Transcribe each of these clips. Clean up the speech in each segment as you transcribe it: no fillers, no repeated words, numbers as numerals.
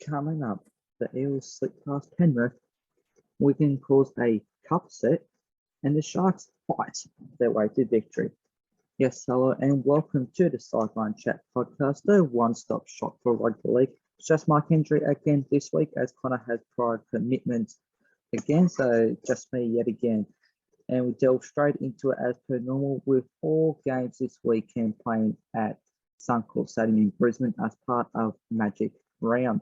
Coming up, the Eels slip past Penrith, Wigan calls a cup set, and the Sharks fight their way to victory. Yes, hello, and welcome to the Sideline Chat podcast, the one-stop shop for rugby league. It's just Mark Hendry again this week, as Connor has prior commitments again, so just me yet again. And we delve straight into it as per normal with all games this weekend playing at Suncorp Stadium in Brisbane as part of Magic Round.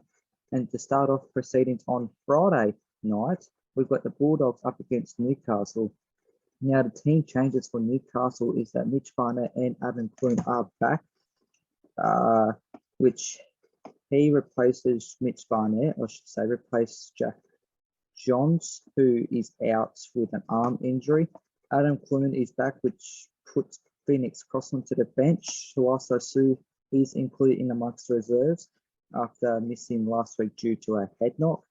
And to start off proceedings on Friday night, we've got the Bulldogs up against Newcastle. Now, the team changes for Newcastle is that Mitch Barnett and Adam Clune are back, which he replaces Mitch Barnett, I should say, replaces Jack Johns, who is out with an arm injury. Adam Clune is back, which puts Phoenix Cross onto the bench, who also is included in amongst the reserves after missing last week due to a head knock.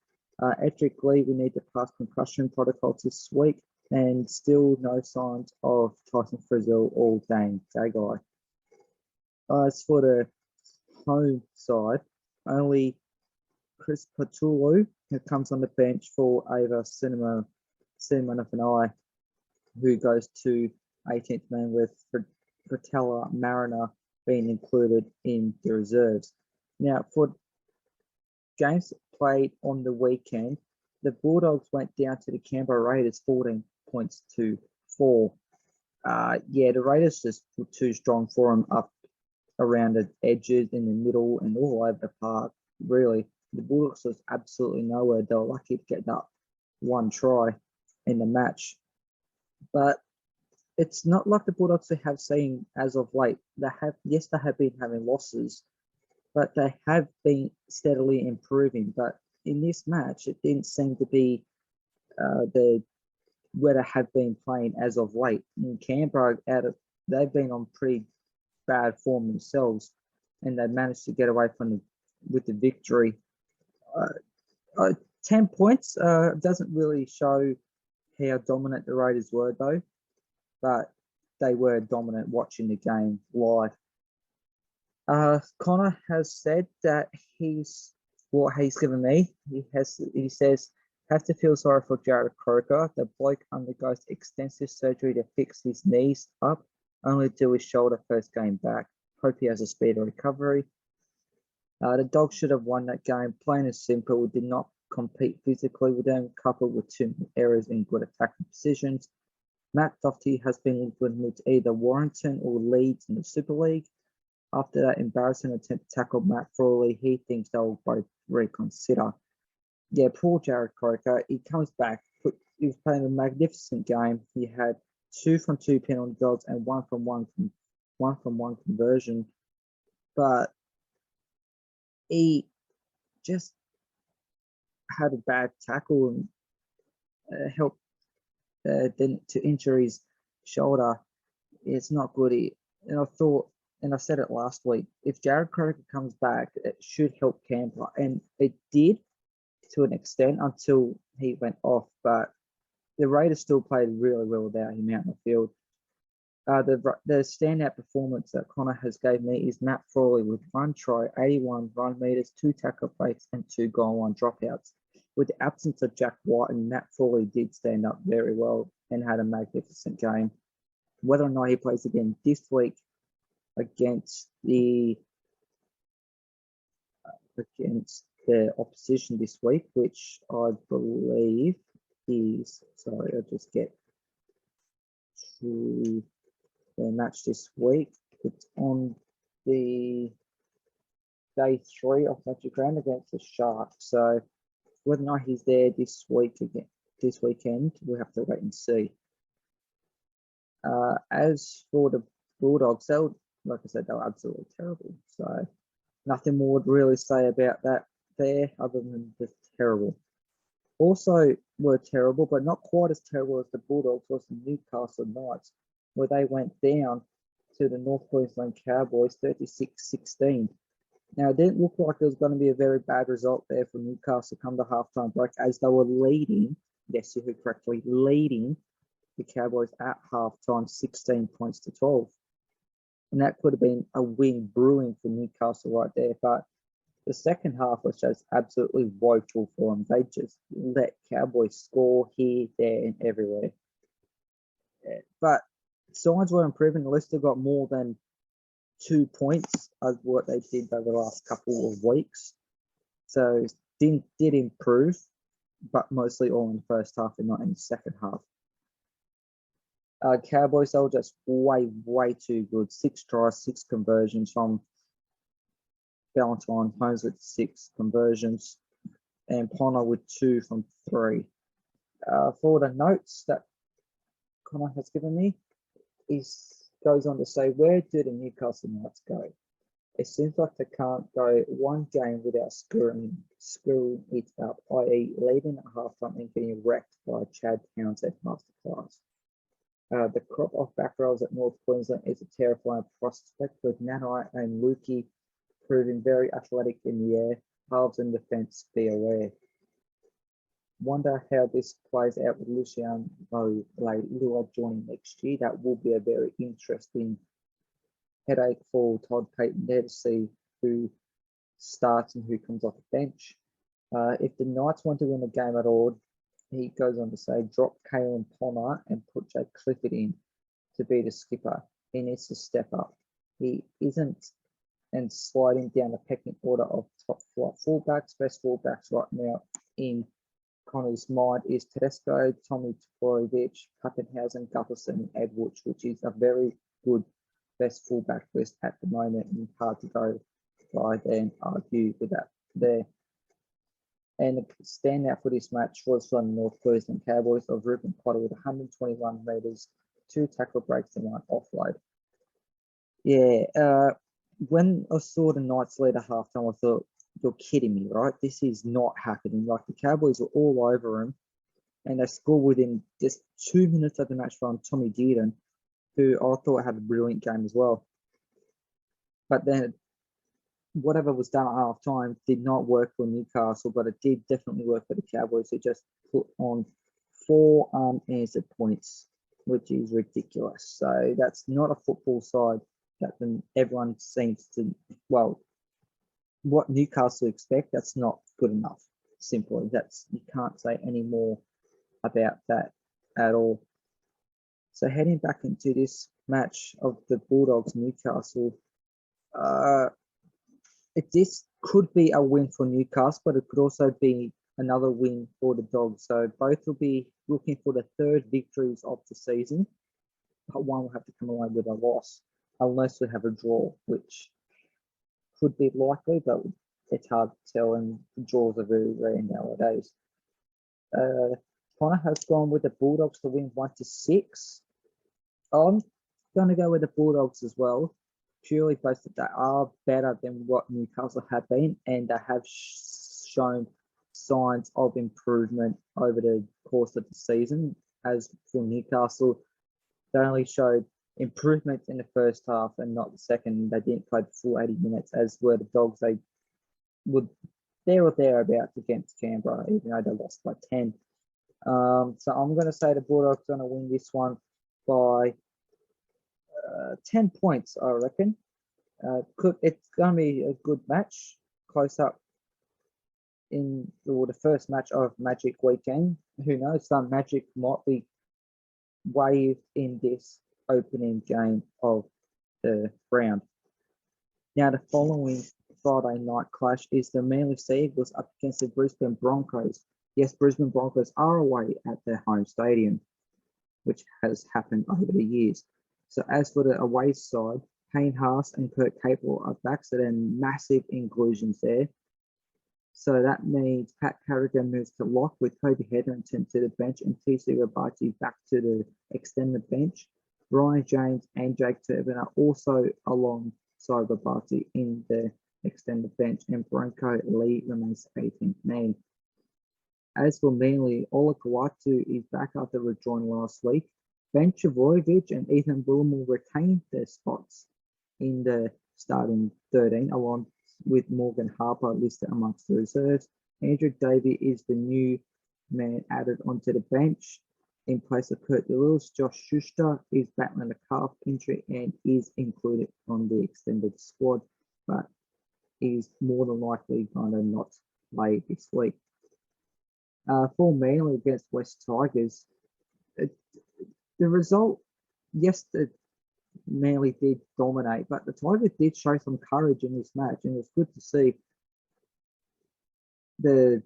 Edric Lee, we need to pass concussion protocols this week, and still no signs of Tyson Frizzell or Dane Gagai. As for the home side, only Chris Patulu, who comes on the bench for Ava Cinema of an Eye, who goes to 18th man with Fratella Mariner being included in the reserves. Now, for games played on the weekend, the Bulldogs went down to the Canberra Raiders 14 points to 4. The Raiders just were too strong for them up around the edges, in the middle, and all over the park. Really, the Bulldogs was absolutely nowhere. They were lucky to get that one try in the match. But it's not like the Bulldogs we have seen as of late. They have been having losses, but they have been steadily improving. But in this match, it didn't seem to be where they have been playing as of late. In Canberra, they've been on pretty bad form themselves, and they managed to get away with the victory. 10 points doesn't really show how dominant the Raiders were, though, but they were dominant watching the game live. Connor has said that he's given me. He says, have to feel sorry for Jared Croker. The bloke undergoes extensive surgery to fix his knees up, only to his shoulder first game back. Hope he has a speedy recovery. The Dogs should have won that game. Plain and simple, we did not compete physically with them, coupled with 2 errors in good attacking decisions. Matt Doherty has been linked with either Warrington or Leeds in the Super League. After that embarrassing attempt to tackle Matt Frawley, he thinks they'll both reconsider. Yeah, poor Jared Croker. He comes back. He was playing a magnificent game. He had 2 from 2 penalty dogs and 1 from 1 conversion. But he just had a bad tackle and helped to injure his shoulder. It's not good. And I said it last week, if Jared Croker comes back, it should help Canberra. And it did to an extent until he went off. But the Raiders still played really well without him out in the field. The standout performance that Connor has gave me is Matt Frawley with 1 try, 81 run meters, 2 tackle breaks, and 2 goal line dropouts. With the absence of Jack White, and Matt Frawley did stand up very well and had a magnificent game. Whether or not he plays again this week against the opposition this week, which I believe is, sorry, I'll just get to the match this week. It's on the day 3 of Magic Round against the Sharks. So whether or not he's there this weekend, we'll have to wait and see. As for the Bulldogs, like I said, they were absolutely terrible. So nothing more to really say about that there other than just terrible. Also were terrible, but not quite as terrible as the Bulldogs, was the Newcastle Knights, where they went down to the North Queensland Cowboys 36-16. Now, it didn't look like it was going to be a very bad result there for Newcastle come the halftime break, as they were leading, yes, you heard correctly, leading the Cowboys at halftime 16 points to 12. And that could have been a win brewing for Newcastle right there. But The second half was just absolutely woeful for them. They just let Cowboys score here, there, and everywhere. But signs were improving. At least they got more than 2 points of what they did over the last couple of weeks. So did improve, but mostly all in the first half and not in the second half. Cowboys, they were just way too good. 6 tries, 6 conversions from Valentine, Holmes with 6 conversions, and Ponner with 2 from 3. For the notes that Connor has given me, he goes on to say, where do the Newcastle Knights go? It seems like they can't go one game without screwing it up, i.e. leading at halftime and getting wrecked by Chad Townsend masterclass. The crop of back rows at North Queensland is a terrifying prospect, with Nanai and Lukey proving very athletic in the air. Halves and defence, be aware. Wonder how this plays out with Luciano Lua joining next year. That will be a very interesting headache for Todd Payton there to see who starts and who comes off the bench. If the Knights want to win the game at all, he goes on to say, drop Kalen Ponner and put Jake Clifford in to be the skipper. He needs to step up. He isn't, and sliding down the pecking order of top flight fullbacks. Best fullbacks right now in Connor's mind is Tedesco, Tommy Toporovic, Pappenhausen, Gutherson, and Edwards, which is a very good best fullback list at the moment, and hard to go by there and argue with that there. And the standout for this match was from North Queensland Cowboys of Ruben Potter with 121 metres, 2 tackle breaks and 1 offload. Yeah, when I saw the Knights lead at halftime, I thought, you're kidding me, right? This is not happening. Like, the Cowboys were all over him, and they scored within just 2 minutes of the match from Tommy Dearden, who I thought had a brilliant game as well. But then whatever was done at half time did not work for Newcastle, but it did definitely work for the Cowboys, who just put on 4 unanswered points, which is ridiculous. So that's not a football side that everyone seems to, well, what Newcastle expect, that's not good enough. Simply, you can't say any more about that at all. So heading back into this match of the Bulldogs Newcastle, this could be a win for Newcastle, but it could also be another win for the Dogs. So both will be looking for the 3rd victories of the season, but one will have to come away with a loss, unless we have a draw, which could be likely, but it's hard to tell, and draws are very rare nowadays. Connor has gone with the Bulldogs to win 1-6. I'm going to go with the Bulldogs as well, purely based that they are better than what Newcastle have been, and they have shown signs of improvement over the course of the season. As for Newcastle, they only showed improvement in the first half and not the second. They didn't play the full 80 minutes, as were the Dogs. They would there or thereabouts against Canberra, even though they lost by 10. So I'm going to say the Bulldogs are going to win this one by 10 points, I reckon. It's going to be a good match, close up in the first match of Magic Weekend. Who knows, some magic might be waved in this opening game of the round. Now, the following Friday night clash is the Manly Sea Eagles up against the Brisbane Broncos. Yes, Brisbane Broncos are away at their home stadium, which has happened over the years. So as for the away side, Payne Haas and Kurt Capel are back, so they're massive inclusions there. So that means Pat Carrigan moves to lock with Kobe Hetherington to the bench and TC Rabati back to the extended bench. Ryan James and Jake Turbin are also alongside Rabati in the extended bench, and Branko Lee remains 18th man. As for Manly, Ola Kawatu is back after rejoining last week. Ben Chavojevic and Ethan Bullimore retain their spots in the starting 13, along with Morgan Harper listed amongst the reserves. Andrew Davey is the new man added onto the bench in place of Kurt DeLewis. Josh Schuster is battling a calf injury and is included on the extended squad. But is more than likely going to not play this week. For Manly against West Tigers, the result, yes, the Manly did dominate, but the Tigers did show some courage in this match, and it was good to see the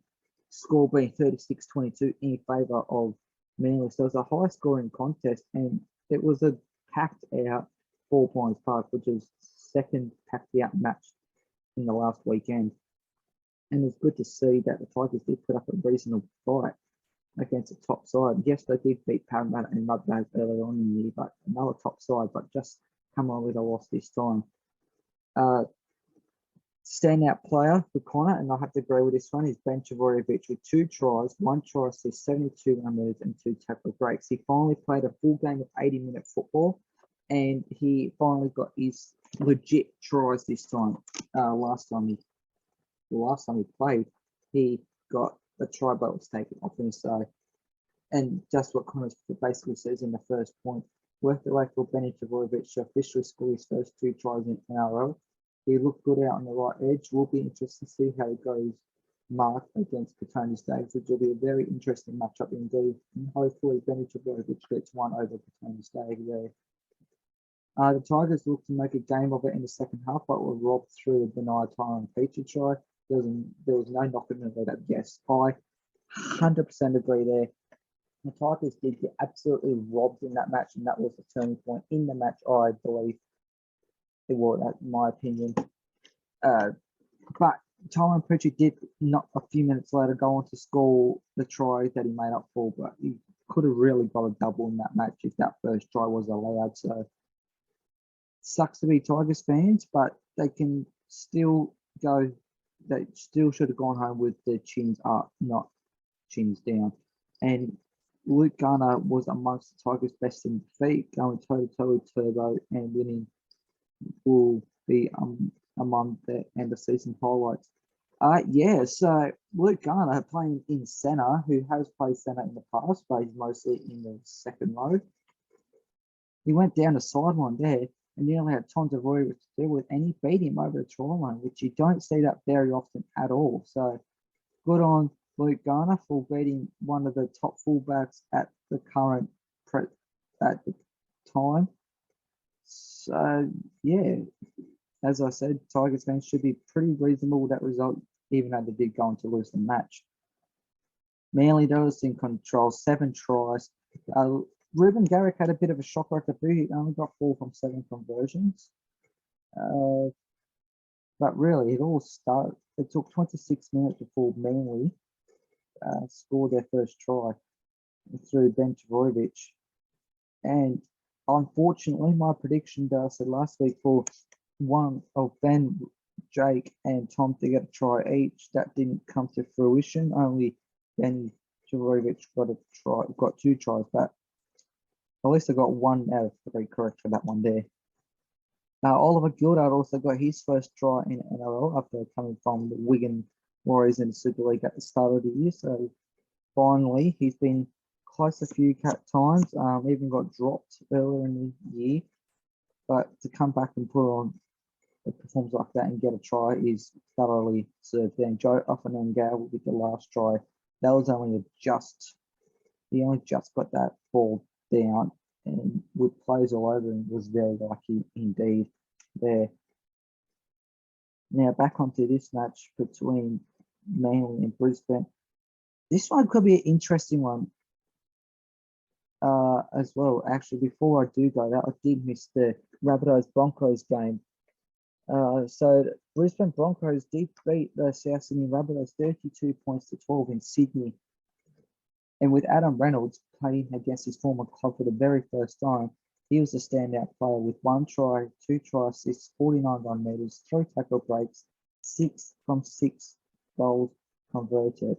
score being 36-22 in favour of Manly. So it was a high scoring contest, and it was a packed out Four Pines Park, which is second packed out match in the last weekend. And it's good to see that the Tigers did put up a reasonable fight against a top side. Yes, they did beat Parramatta and Mudbags earlier on in the year, but another top side, but just come on with a loss this time. Standout player for Connor, and I have to agree with this one, is Ben Chavorovich with 2 tries, 1 try assist, 72 run moves, and 2 tackle breaks. He finally played a full game of 80-minute football, and he finally got his legit tries this time. Last time he played, he got a try but was taken off him. So, and just what Connor basically says in the first point, worth the way for Benny Chavorovich to officially score his first 2 tries in NRL. He looked good out on the right edge. Will be interesting to see how it goes marked against Petone Staggs, which will be a very interesting matchup indeed. And hopefully Benny Chavorovich gets one over Petone Staggs there. The Tigers looked to make a game of it in the second half, but were robbed through a denied Tyron feature try. There was no knocking over that. Yes, I 100% agree there. The Tigers did get absolutely robbed in that match, and that was the turning point in the match, I believe. It was, in my opinion. But Tyron Pritchard did not a few minutes later go on to score the try that he made up for, but he could have really got a double in that match if that first try was allowed. So sucks to be Tigers fans, but they can still go. They still should have gone home with their chins up, not chins down. And Luke Gardner was amongst the Tigers' best in defeat, going toe-to-toe with Turbo and winning will be among the end of season highlights. So Luke Gardner playing in centre, who has played centre in the past, but he's mostly in the second row. He went down the sideline there and nearly had Tom Devoy to deal with, and he beat him over the try line, which you don't see that very often at all. So good on Luke Gardner for beating one of the top fullbacks at the current at the time. So yeah, as I said, Tigers fans should be pretty reasonable with that result, even though they did go on to lose the match. Manly was in control, 7 tries. Ruben Garrick had a bit of a shocker at the boot. He only got 4 from 7 conversions. But really, it all started. It took 26 minutes before Manly scored their first try through Ben Chavorovich. And unfortunately, my prediction that I said last week for one of Ben, Jake, and Tom to get a try each, that didn't come to fruition. Only Ben Chavorovich got 2 tries, but at least I got 1 out of 3 correct for that one there. Oliver Gilda also got his first try in NRL after coming from the Wigan Warriors in the Super League at the start of the year. So finally, he's been close a few times, even got dropped earlier in the year. But to come back and put on a performance like that and get a try is thoroughly served. Then Joe Offenenga with the last try, that was only he only just got that ball down, and with players all over him, was very lucky indeed there. Now back onto this match between Manly and Brisbane. This one could be an interesting one as well. Actually, before I do go that, I did miss the Rabbitohs Broncos game. So Brisbane Broncos did beat the South Sydney Rabbitohs 32 points to 12 in Sydney. And with Adam Reynolds playing against his former club for the very first time, he was a standout player with 1 try, 2 try assists, 49 run meters, 3 tackle breaks, 6 from 6 goals converted.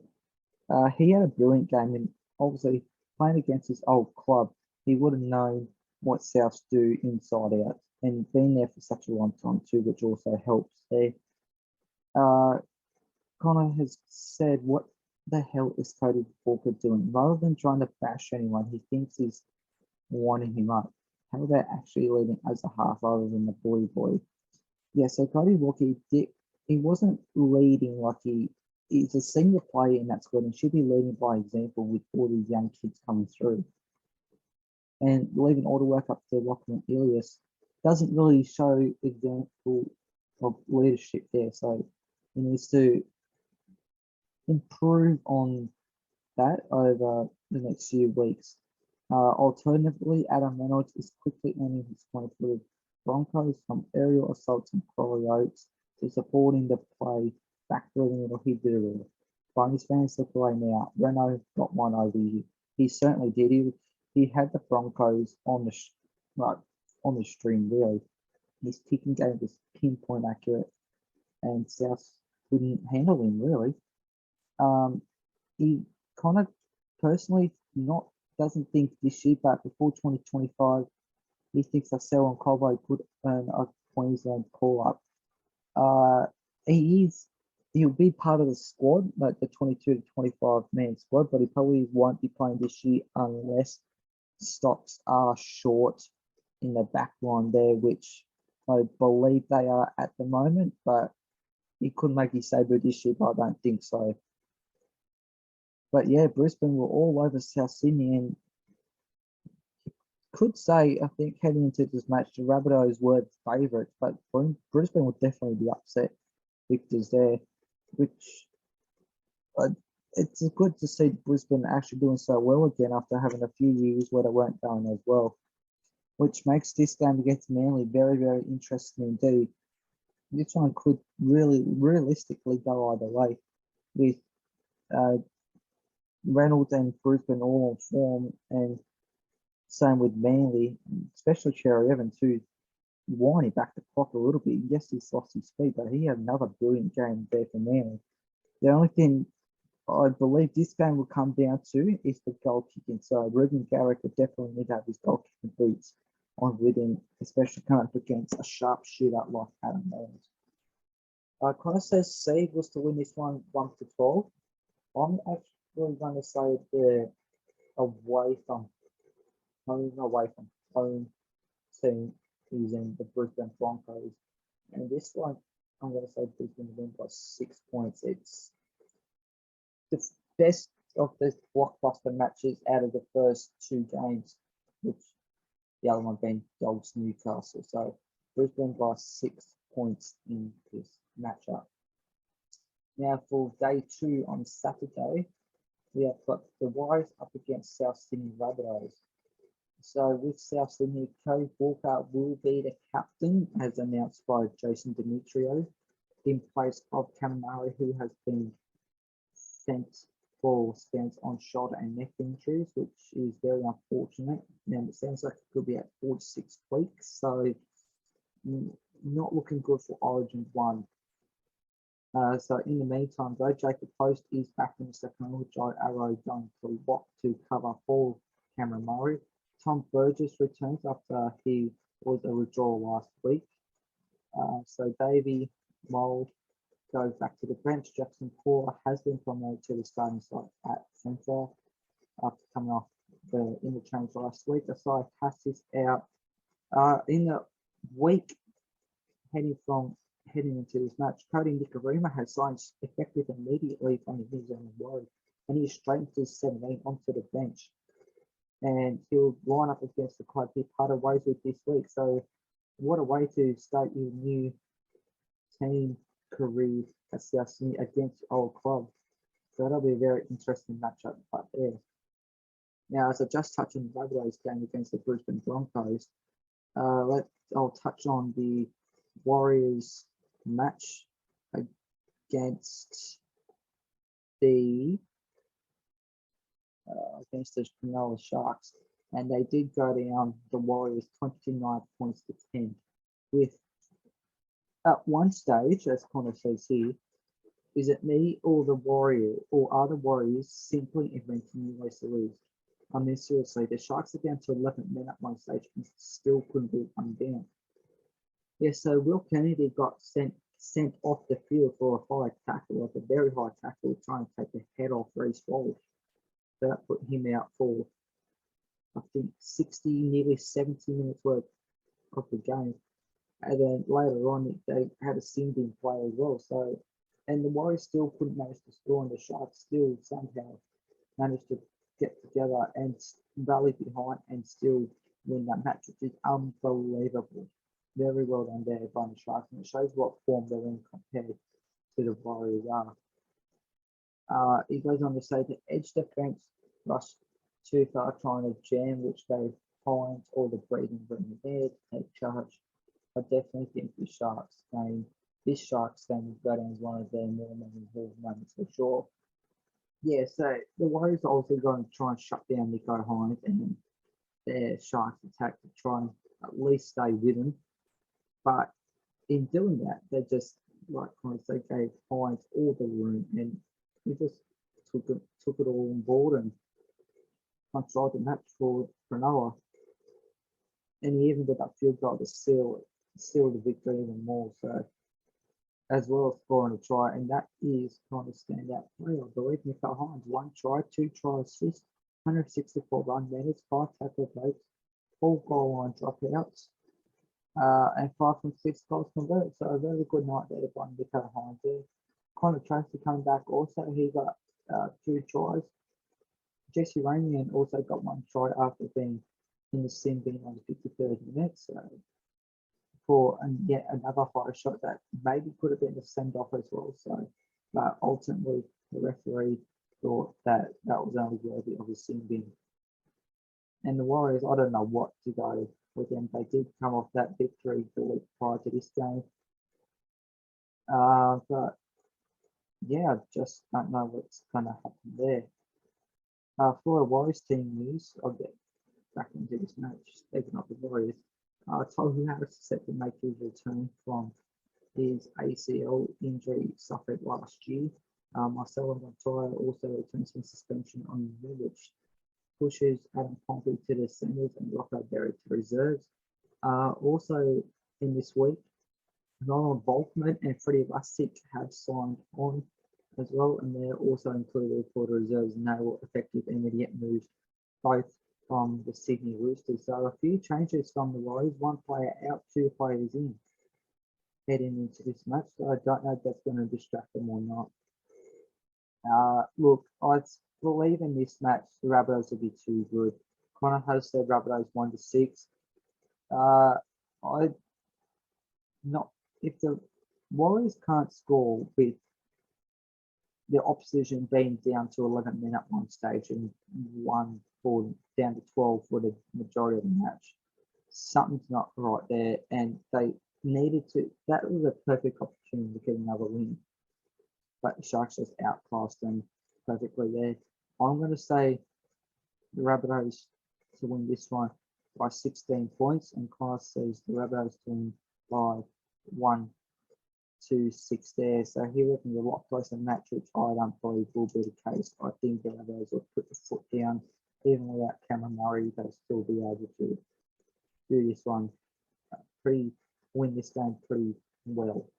He had a brilliant game, and obviously playing against his old club, he would have known what Souths do inside out, and been there for such a long time too, which also helps there. Connor has said, what the hell is Cody Walker doing? Rather than trying to bash anyone, he thinks he's winding him up. How about actually leaving as a half rather than the boy? Yeah, so Cody Walker did he wasn't leading like he's a senior player in that squad and should be leading by example with all these young kids coming through. And leaving all the work up to Lachlan Ilias doesn't really show example of leadership there. So he needs to improve on that over the next few weeks. Alternatively, Adam Reynolds is quickly earning his point for the Broncos from aerial assaults and Frawley Oaks to supporting the play back through the middle. He did it. Bunnies fans look away now. Renault got one over you. He certainly did. He had the Broncos on the string really. His kicking game was pinpoint accurate, and South couldn't handle him really. He kind of personally doesn't think this year, but before 2025, he thinks that Selwyn Colbo could earn a Queensland call up. He'll be part of the squad, like the 22 to 25 man squad, but he probably won't be playing this year unless stocks are short in the back line there, which I believe they are at the moment, but he could make his debut this year, but I don't think so. But yeah, Brisbane were all over South Sydney, and could say, I think, heading into this match, the Rabbitohs were the favourites, but Brisbane will definitely be upset victors there, which it's good to see Brisbane actually doing so well again after having a few years where they weren't going as well, which makes this game against Manly very, very interesting indeed. This one could really, realistically go either way, with Reynolds and Brisbane all on form, and same with Manly, especially Cherry Evans, who's winding back the clock a little bit. Yes, he's lost his speed, but he had another brilliant game there for Manly. The only thing I believe this game will come down to is the goal kicking. So Ruben Garrick would definitely need to have his goal kicking boots on with him, especially coming up against a sharp shooter like Adam Reynolds. Connor says Seed was to win this one 1-12. I'm actually going to say the away from home team using the Brisbane Broncos. And this one, I'm going to say Brisbane win by 6 points. It's the best of the blockbuster matches out of the first two games, which the other one being Dogs Newcastle. So Brisbane by 6 points in this matchup. Now for day 2 on Saturday, we have got the Warriors up against South Sydney Rabbitohs. So with South Sydney, Cody Walker will be the captain, as announced by Jason Demetrio, in place of Cameron, who has been sent for scans on shoulder and neck injuries, which is very unfortunate. And it sounds like it could be at 4 to 6 weeks, so not looking good for Origin 1. So in the meantime, though, Jacob Post is back in the second row with Joe Arrow going to lock to cover for Cameron Murray. Tom Burgess returns after he was a withdrawal last week. So Davey Mould goes back to the bench. Jackson Paula has been promoted to the starting slot at centre after coming off the interchange last week. Aside Cassius out. In the week heading into this match, Cody Nicarima has signed effective immediately from the New Zealand Warriors, and he is straight into 17 onto the bench. And he'll line up against the club he parted ways with this week. So what a way to start your new team career at South Sydney against your old club. So that'll be a very interesting matchup right there. Now, as I just touched on the Rabbitohs game against the Brisbane Broncos, I'll touch on the Warriors match against the Cronulla Sharks, and they did go down the Warriors 29 points to 10. With at one stage, as Connor says here, is it me or the Warrior, or are the Warriors simply inventing new ways to lose? I mean, seriously, the Sharks are down to 11 men at one stage and still couldn't beat one down. Yeah, so Will Kennedy got sent off the field for a high tackle, like a very high tackle, trying to take the head off Reece Walsh. So that put him out for, I think, 60, nearly 70 minutes worth of the game. And then later on, they had a sin-bin play as well. So, and the Warriors still couldn't manage to score, and the Sharks still somehow managed to get together and rally behind and still win that match, which is unbelievable. Very well done there by the Sharks, and it shows what form they're in compared to the Warriors are. He goes on to say the edge defense rushed too far trying to jam, which gave Hines all the breathing room there to take charge. I definitely think this Sharks game will go down as one of their more memorable moments for sure. Yeah, so the Warriors are also going to try and shut down Nico Hines and their Sharks attack to try and at least stay with him. But in doing that, they just, like they gave Hines all the room, and he just took it all on board and controlled the match for Cronulla. And he even did that field goal to seal the victory even more. So, as well as scoring a try, and that is kind of standout play, I believe. Nico Hines, 1 try, 2 try assists, 164 run meters, 5 tackle breaks, 4 goal line dropouts, and 5 from 6 goals converted. So a very good night there by Nico Hines there. Connor Tracy coming back also, he got 2 tries. Jesse Ramian also got 1 try after being in the sin bin on the 53rd minute. So and yet another high shot that maybe could have been a send off as well. So, but ultimately the referee thought that was only worthy of a sin bin. And the Warriors, I don't know what to go with them. They did come off that victory the week prior to this game. But yeah, I just don't know what's going to happen there. For a Warriors team news, I'll get back into this match. Speaking of the Warriors, Tohu Harris is set to make his return from his ACL injury suffered last year. Marcelo Montoya also returns from suspension on which pushes Adam Pompey to the centres and Rocco Berry to reserves. Also in this week, Ronald Volkman and Freddie Lussick have signed on as well, and they're also included for the reserves, and they will effective immediate moves, both from the Sydney Roosters. So a few changes from the Warriors, 1 player out, 2 players in, heading into this match. So I don't know if that's going to distract them or not. Look, I believe in this match, the Rabbitohs will be too good. Connor has said Rabbitohs 1-6. If the Warriors can't score with the opposition being down to 11 men at one stage and down to 12 for the majority of the match, something's not right there, and they needed to. That was a perfect opportunity to get another win, but the Sharks just outclassed them perfectly there. I'm going to say the Rabbitohs to win this one by 16 points, and Connor says the Rabbitohs to win by 1-6 there. So he reckons a lot closer match, which I don't believe will be the case. I think the Rabbitohs will put the foot down, even without Cameron Murray. They'll still be able to do this one win this game pretty well.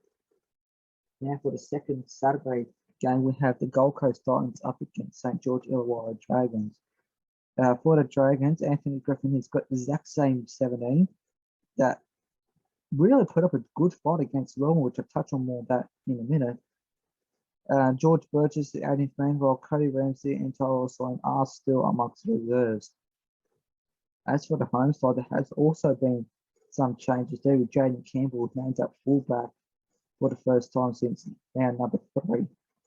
Now for the second Saturday game, we have the Gold Coast Titans up against St. George Illawarra Dragons. For the Dragons, Anthony Griffin has got the exact same 17 that really put up a good fight against Melbourne, which I'll touch on more of that in a minute. George Burgess, the 18th man, while Cody Ramsey and Tyler Sloan are still amongst the reserves. As for the home side, there has also been some changes there, with Jaden Campbell named up fullback for the first time since round number 3.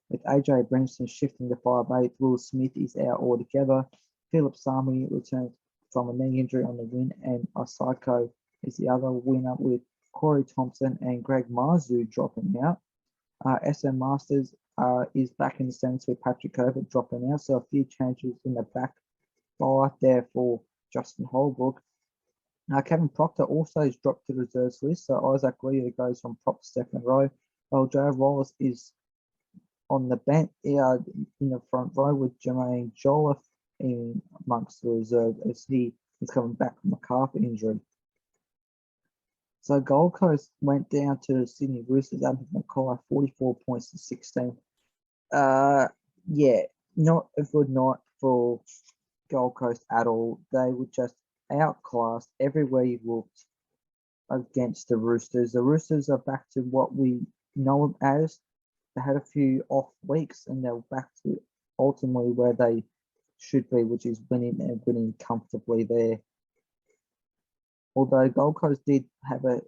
With AJ Brimson shifting to 5'8", Will Smith is out altogether. Philip Sami returns from a knee injury on the win, and Osako is the other winner, with Corey Thompson and Greg Marzu dropping out. SM Masters is back in the centre with Patrick Herbert dropping out, so a few changes in the back five there for Justin Holbrook. Kevin Proctor also has dropped to the reserves list, so Isaac Lea goes from prop to second row, while Joe Wallace is on the bench in the front row, with Jermaine Jolliffe in amongst the reserves as he is coming back from a calf injury. So Gold Coast went down to the Sydney Roosters under Mackay, 44 points to 16. Yeah, not a good night for Gold Coast at all. They were just outclassed everywhere you looked. against the Roosters. The Roosters are back to what we know them as. They had a few off weeks and they're back to ultimately where they should be, which is winning and winning comfortably there. Although Gold Coast did have a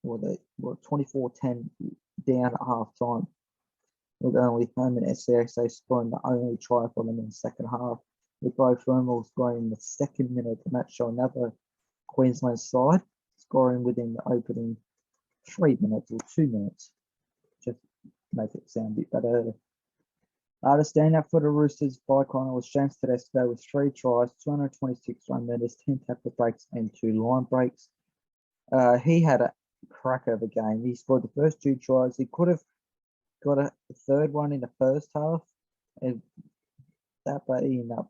24-10 down at half time, with only home and SCSA scoring the only try for them in the second half, with both Frawley scoring in the second minute of the match, show another Queensland side scoring within the opening 3 minutes or 2 minutes. Just make it sound a bit better. The standout for the Roosters by Connor was James Tedesco with 3 tries, 226 run meters, 10 tackle breaks, and 2 line breaks. He had a cracker of a game. He scored the first 2 tries. He could have got a third one in the first half, and that but he ended up,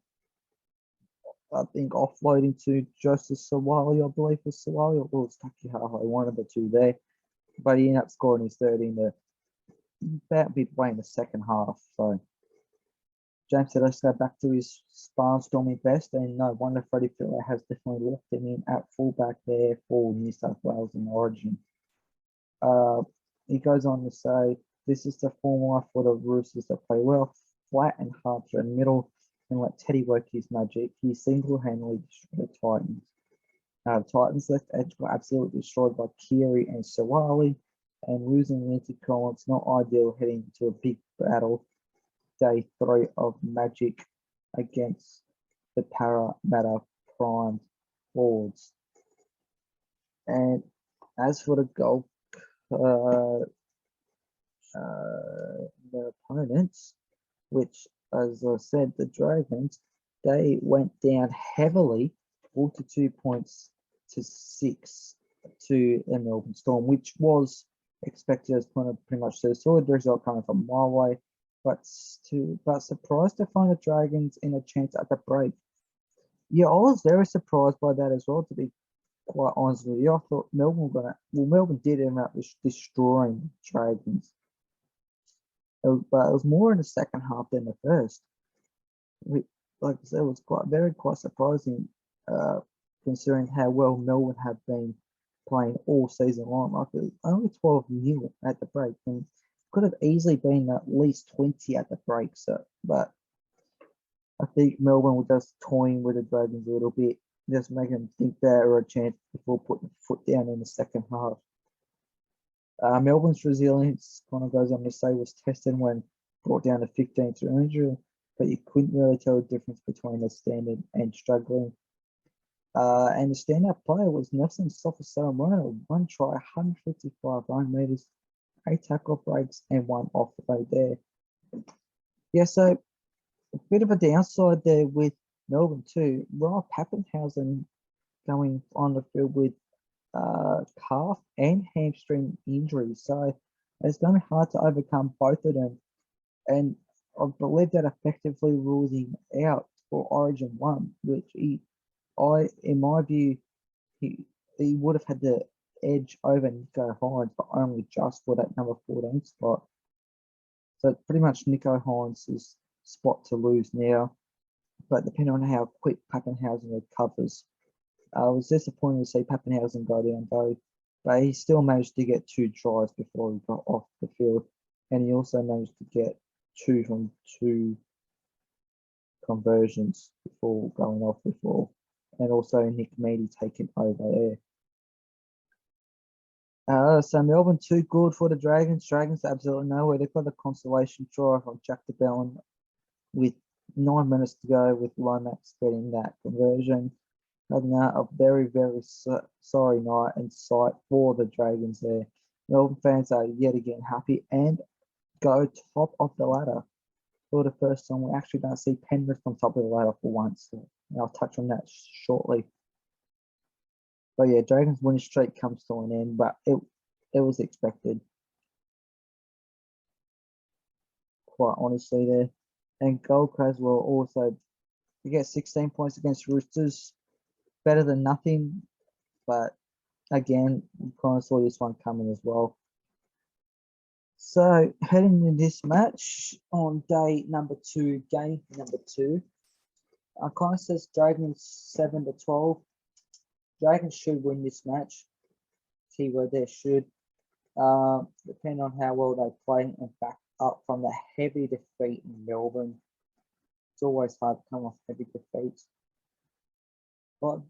I think, offloading to Joseph Sawali, I believe was Sawali, or Takihaho, one of the two there. But he ended up scoring his third in the about midway in the second half. So James Tedesco back to his barnstorming best, and no wonder Freddie Fittler has definitely locked him in at fullback there for New South Wales in Origin. He goes on to say, this is the formula for the Roosters that play well, flat and hard through the middle, and let Teddy work his magic. He single-handedly destroyed the Titans. Titans left edge got absolutely destroyed by Keary and Sawali, and losing Lindsay Collins not ideal heading into a big battle. Day 3 of Magic against the Parramatta Prime Forwards. And as for the goal, the opponents, which, as I said, the Dragons, they went down heavily, 42 points to 6 to the Melbourne Storm, which was expected as kind of pretty much the solid result coming from my way. But surprised to find the Dragons in a chance at the break. Yeah, I was very surprised by that as well, to be quite honest with you. I thought Melbourne did end up destroying the Dragons. But it was more in the second half than the first. Like I said, it was quite surprising, considering how well Melbourne have been playing all season long. Like, it was only 12-0 at the break, and could have easily been at least 20 at the break. But I think Melbourne were just toying with the Dragons a little bit, just making them think they were a chance before putting the foot down in the second half. Melbourne's resilience, kind of goes on to say, was tested when brought down to 15 through injury, but you couldn't really tell the difference between the standard and struggling. And the standout player was Nelson Sofa-Solomona, 1 try, 155 run meters, 8 tackle breaks, and 1 offload there. Yeah, so a bit of a downside there with Melbourne too. Ryan Pappenhausen going on the field with calf and hamstring injuries, so it's going to be hard to overcome both of them. And I believe that effectively rules him out for Origin 1, which in my view, he would have had the edge over Nico Hines, but only just for that number 14 spot. So it's pretty much Nico Hines' spot to lose now. But depending on how quick Pappenhausen recovers, I was disappointed to see Pappenhausen go down though, but he still managed to get 2 tries before he got off the field, and he also managed to get 2 from 2 conversions before going off before, and also Nick Meady taking over there. So Melbourne too good for the Dragons. Dragons absolutely nowhere. They've got a consolation try from Jack de Belin with 9 minutes to go, with Lomax getting that conversion. A very, very sorry night and sight for the Dragons there. Melbourne fans are yet again happy and go top of the ladder. For the first time, we're actually going to see Penrith on top of the ladder for once. And I'll touch on that shortly. But yeah, Dragons winning streak comes to an end, but it was expected. Quite honestly there. And Gold Coast will also get 16 points against Roosters. Better than nothing, but again, we kind of saw this one coming as well. So heading into this match on day number 2, game number 2, kind of says Dragons 7-12. Dragons should win this match. keyword there, should. Depending on how well they play and back up from the heavy defeat in Melbourne. It's always hard to come off heavy defeats. But I'm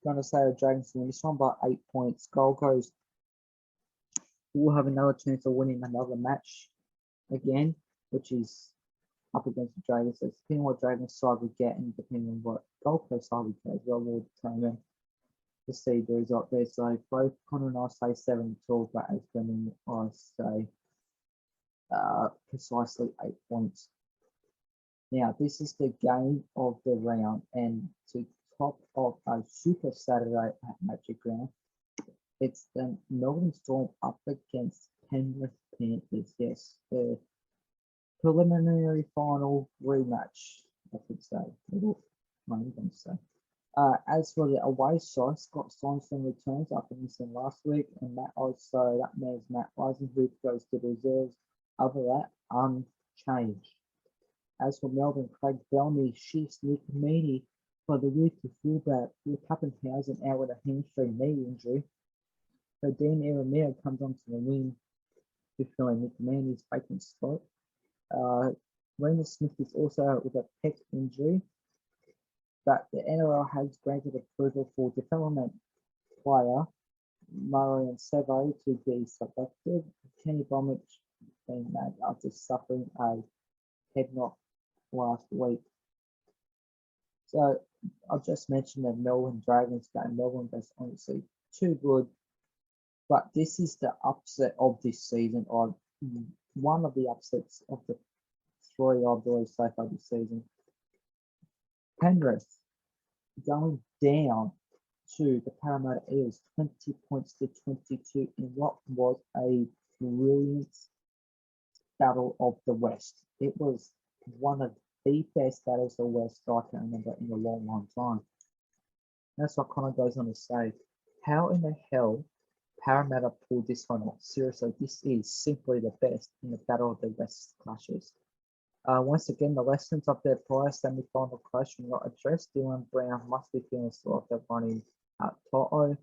going to say the Dragons win this one by 8 points. Gold Coast will have another chance of winning another match again, which is up against the Dragons. So depending on what Dragons side we get and depending on what Gold Coast side we get as well, will determine the seed there is up there. So both Connor and I say 7-12, but as Brendan I say precisely 8 points. Now, this is the game of the round, and to top of a Super Saturday at Magic Ground, it's the Melbourne Storm up against Penrith Panthers. Yes, the preliminary final rematch, I could say. I'm going to say. As for the away side, Scott Sorensen returns after missing last week, and that means Matt Eisenhuth goes to the reserves. Other than that, unchanged. As for Melbourne, Craig Bellamy shifts Nick Meaney for the rookie fullback with Pappenhausen out with a hamstring knee injury. So Dean Aramea comes onto the wing to fill in Nick Meaney's vacant spot. Reina Smith is also out with a pec injury, but the NRL has granted approval for development player Marion Seve to be selected. Kenny Bromwich being named after suffering a head knock last week. So I've just mentioned the Melbourne Dragons game. Melbourne is honestly too good, but this is the upset of this season, or one of the upsets of the three, I believe, so far this season. Penrith going down to the Parramatta Eels, 20 points to 22 in what was a brilliant battle of the West. It was one of the best battles of the West I can remember in a long, long time. That's what Connor goes on to say. How in the hell Parramatta pulled this one off? Seriously, this is simply the best in the Battle of the West clashes. Once again, the lessons of their prior semi-final clash were not addressed. Dylan Brown must be feeling sort of the running at Toto.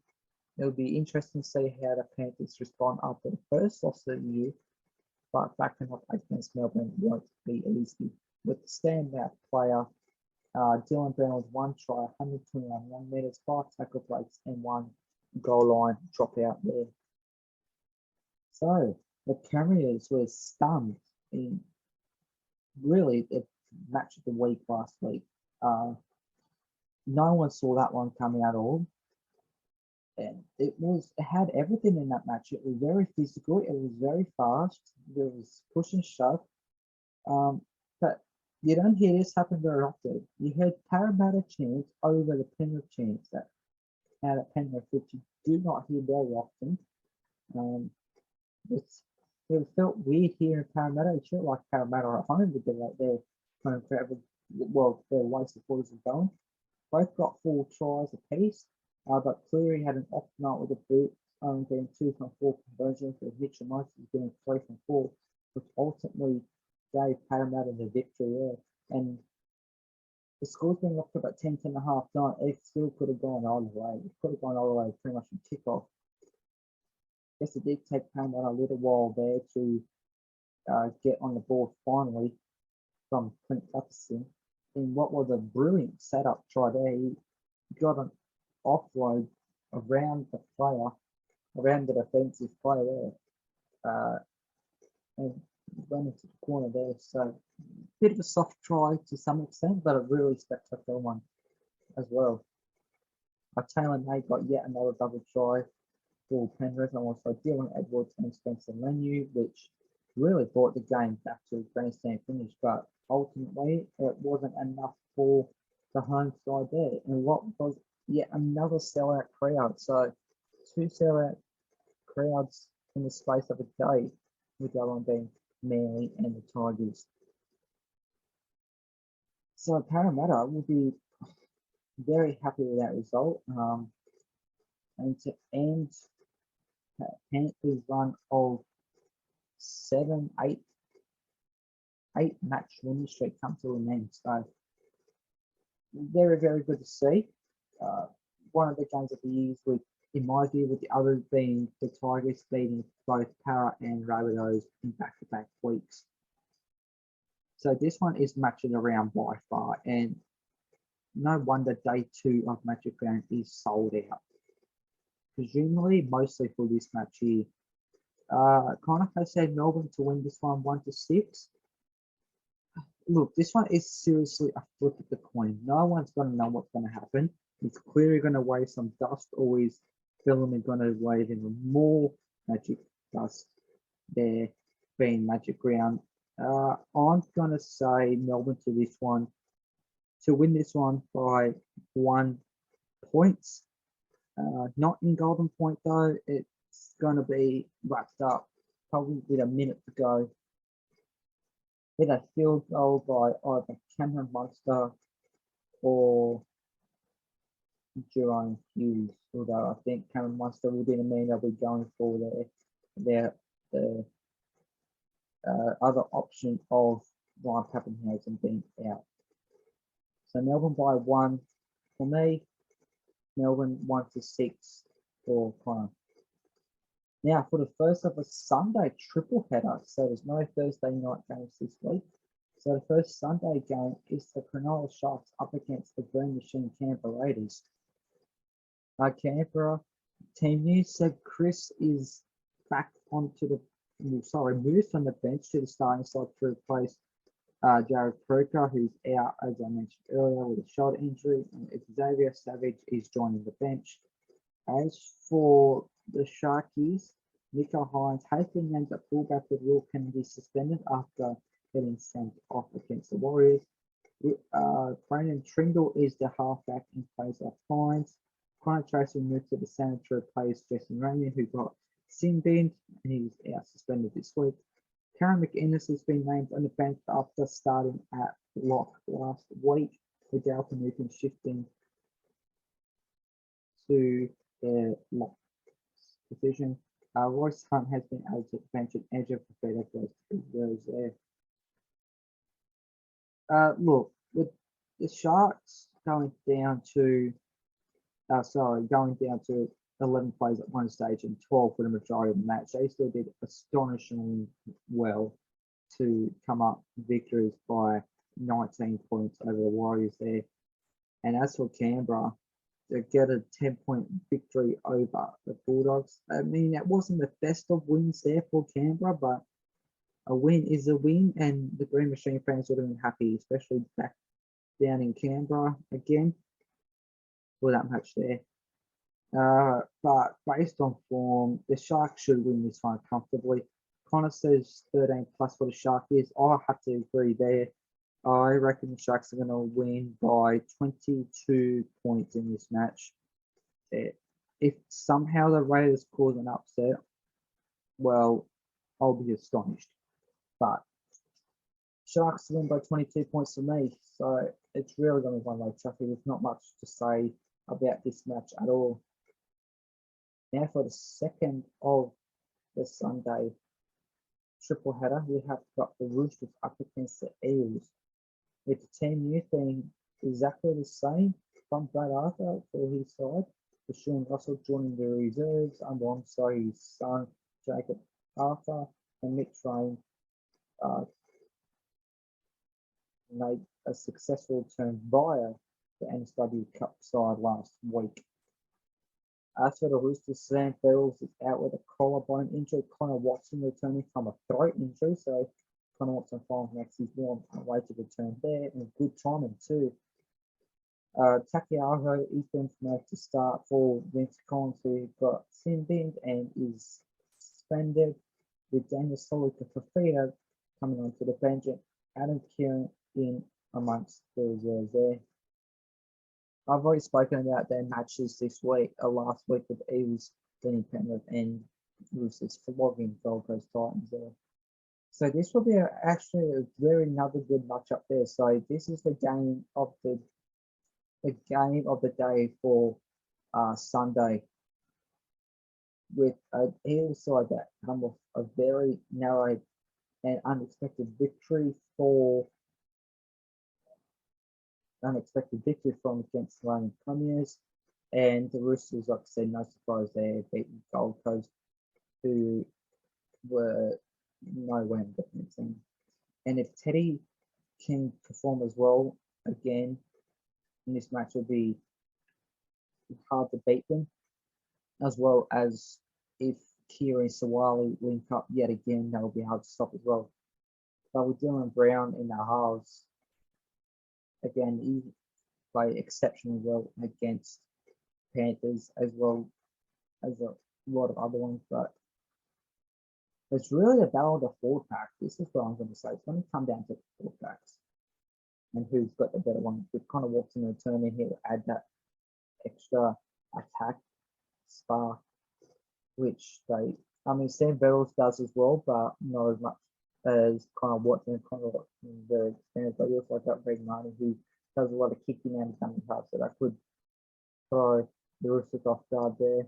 It'll be interesting to see how the Panthers respond after the first loss of the year, but backing up against Melbourne won't be easy. With the standout player, Dylan Brown was 1 try, 121 meters, 5 tackle breaks, and 1 goal line dropout there. So the Carriers were stunned in really the match of the week last week. No one saw that one coming at all. And it had everything in that match. It was very physical, it was very fast, there was push and shove. But you don't hear this happen very often. You heard Parramatta chants over the Penrith chants that out at Penrith, which you do not hear very often. It felt weird here in Parramatta. It felt like Parramatta at home with their home crowd, well, their away supporters are going. Both got 4 tries apiece, but Cleary had an off night with a boot, getting 2 from 4 conversions, with Mitchell Moses getting 3 from 4, which ultimately gave Parramatta the victory there. And the score's been up to about 10-10.5 time. It still could have gone all the way. It could have gone all the way pretty much from kickoff. Guess it did take Parramatta a little while there to get on the board finally from Clint Gutherson in what was a brilliant setup try there. He got an offload around the player, around the defensive player there, and went into the corner there. So bit of a soft try to some extent, but a really spectacular one as well. Taylor May got yet another double try for Penrith, and also Dylan Edwards and Spencer Leniu, which really brought the game back to a grandstand finish, but ultimately it wasn't enough for the home side there. And what was yet another sellout crowd. So 2 sellout crowds in the space of a day, with the other one being Manly and the Tigers. So Parramatta will be very happy with that result. And to end Panthers' run of 8 match winning streak come to an end. So very, very good to see. One of the games of the year with in my view, with the other being the Tigers beating both Para and Rabbitohs in back-to-back weeks. So this one is matching around by far, and no wonder day 2 of Magic Round is sold out. Presumably, mostly for this match here. Kind of I said Melbourne to win this one 1-6. Look, this one is seriously a flip of the coin. No one's going to know what's going to happen. It's clearly going to wave some dust, or is Bellamy going to wave even more magic dust there, being Magic Round. I'm going to say Melbourne to this one, to win this one by 1 point. Not in Golden Point though. It's going to be wrapped up probably with a minute to go, with a field goal by either Cameron Munster or Jerome Hughes. Although I think Cameron Munster will be the man they'll be going for their other option of Ryan Pappenhausen being out. So Melbourne by 1 for me. Melbourne 1-6 for Connor. Now for the first of a Sunday triple header, so there's no Thursday night games this week. So the first Sunday game is the Cronulla Sharks up against the Green Machine Canberra Raiders. Canberra team news said Chris is back onto the moved from the bench to the starting side to replace Jared Croker, who's out, as I mentioned earlier, with a shoulder injury, and Xavier Savage is joining the bench. As for the Sharkies, Nico Hines has been named at fullback with Will Kennedy suspended after getting sent off against the Warriors. Brandon Trindle is the halfback in place of Hines. Connor Tracy moved to the centre to replace Jason Ramey, who got sin binned, and he's out suspended this week. Karen McInnes has been named on the bench after starting at lock last week, with Dale Newton shifting to the lock position. Royce Hunt has been added to the bench, and Edge of Fafita goes there. Look, with the Sharks going down to 11 plays at one stage and 12 for the majority of the match, they still did astonishingly well to come up victories by 19 points over the Warriors there. And as for Canberra, to get a 10-point victory over the Bulldogs, I mean, that wasn't the best of wins there for Canberra, but a win is a win, and the Green Machine fans would have been happy, especially back down in Canberra again for that match there. But based on form, the Sharks should win this one comfortably. Connor says 13 plus for the Sharkies. I have to agree there. I reckon the Sharks are going to win by 22 points in this match. If somehow the Raiders cause an upset, well, I'll be astonished. But Sharks win by 22 points for me. So it's really going to be one-way traffic. There's not much to say about this match at all. Now for the second of the Sunday triple header, we have got the Roosters up against the Eels, with the team news being exactly the same from Brad Arthur for his side, with Sean Russell joining the reserves alongside his son Jacob Arthur, and Mick Train made a successful turn via the NSW Cup side last week. As for the Roosters, Sam Fells is out with a collarbone injury. Connor Watson returning from a throat injury, so Connor Watson finds next his warm way to return there, and good timing too. Takiaho is been promoted to start for Vince Collins, who got sin binned and is suspended, with Daniel Solica Fafita coming onto the bench, and Adam Kieran in amongst the reserves there. I've already spoken about their matches this week, last week, with Eels winning Penrith and Roosters flogging Gold Coast Titans there. So this will be actually a very another good matchup there. So this is the game of the day for Sunday, with an Eels side that come off a very narrow and unexpected victory from against the London Premiers, And the Roosters, like I said, no surprise there, beating Gold Coast, who were nowhere in the team. And if Teddy can perform as well again in this match, will be hard to beat them, as well as if Kira and Sawali link up yet again, that will be hard to stop as well. But with Dylan Brown in the halves, again, he played exceptionally well against Panthers as well as a lot of other ones. But it's really a battle of the four pack. This is what I'm going to say. It's going to come down to four packs and who's got the better one. With Connor Watson returning, he'll add that extra attack spark, which Sam Verrills does as well, but not as much as Connor Watson. Connor Watson is very experienced, but we also got Greg Martin, who does a lot of kicking and coming half, so that could throw the Roosters off guard there.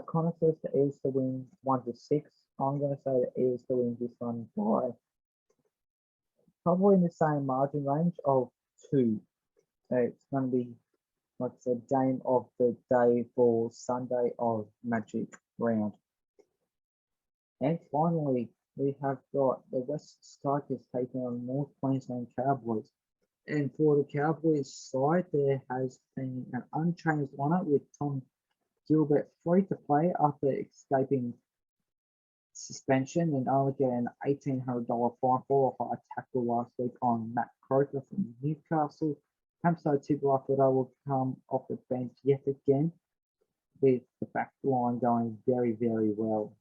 Connor says the Eels to win 1-6. I'm going to say the Eels to win this one by probably in the same margin range of 2. It's going to be, like I said, game of the day for Sunday of Magic Round. And finally, we have got the West Strikers taking on North Queensland Cowboys. And for the Cowboys side, there has been an unchanged lineup with Tom Gilbert free to play after escaping suspension and only getting an $1,800 fine for a high tackle last week on Matt Croker from Newcastle. Hamso Tibuafora will come off the bench yet again, with the back line going very, very well.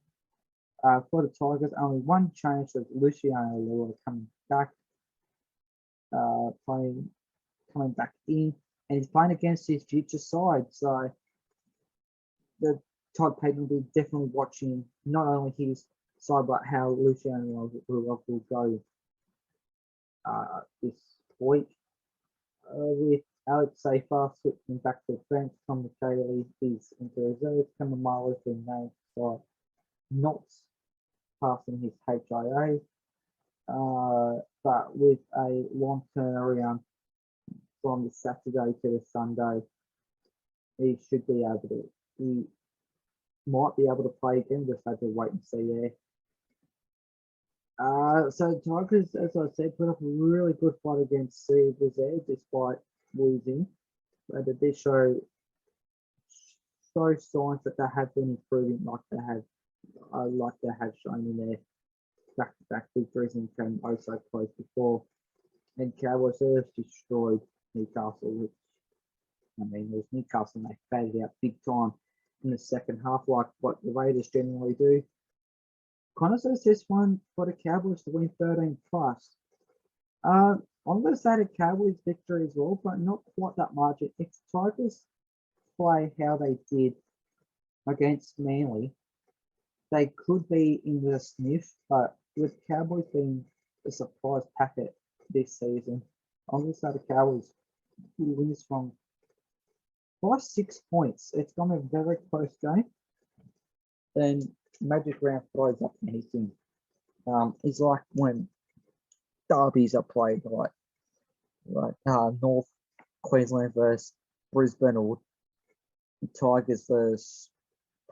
For the Tigers, only one change with Luciano Lua coming back, coming back in, and he's playing against his future side. So the Todd Payton will be definitely watching not only his side but how Luciano Lua will go this week. With Alex Seyfarth switching back to the bench, Tom McKaylee is into reserve, Cameron Marlowe being named side, not passing his HIA, but with a long turnaround from the Saturday to the Sunday, he should be able to. He might be able to play again. Just have to wait and see there. So Tigers, as I said, put up a really good fight against Sea Gazette despite losing. But they did show signs that they have been improving, like they have shown in their back-to-back victories and came so close before. And Cowboys just destroyed Newcastle, which it was Newcastle, and they faded out big time in the second half, like what the Raiders generally do. Connor says this one for the Cowboys to win 13+. I'm going to say the Cowboys victory as well, but not quite that much. If Tigers play how they did against Manly, they could be in the sniff, but with Cowboys being a surprise packet this season, I'm going to say the Cowboys will win this from by 6 points. It's going to be a very close game. Then Magic Round throws up anything. It's like when derbies are played, like North Queensland versus Brisbane, or Tigers versus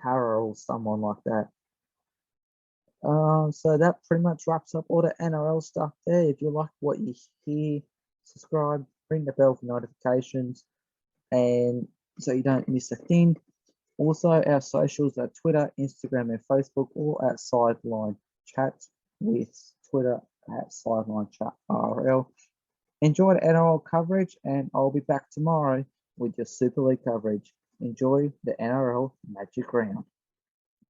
Para, or someone like that. So that pretty much wraps up all the NRL stuff there. If you like what you hear, subscribe, ring the bell for notifications, and so you don't miss a thing. Also, our socials are Twitter, Instagram, and Facebook, all at Sideline Chat, with Twitter at Sideline Chat RL. Enjoy the NRL coverage, and I'll be back tomorrow with your Super League coverage. Enjoy the NRL Magic Round.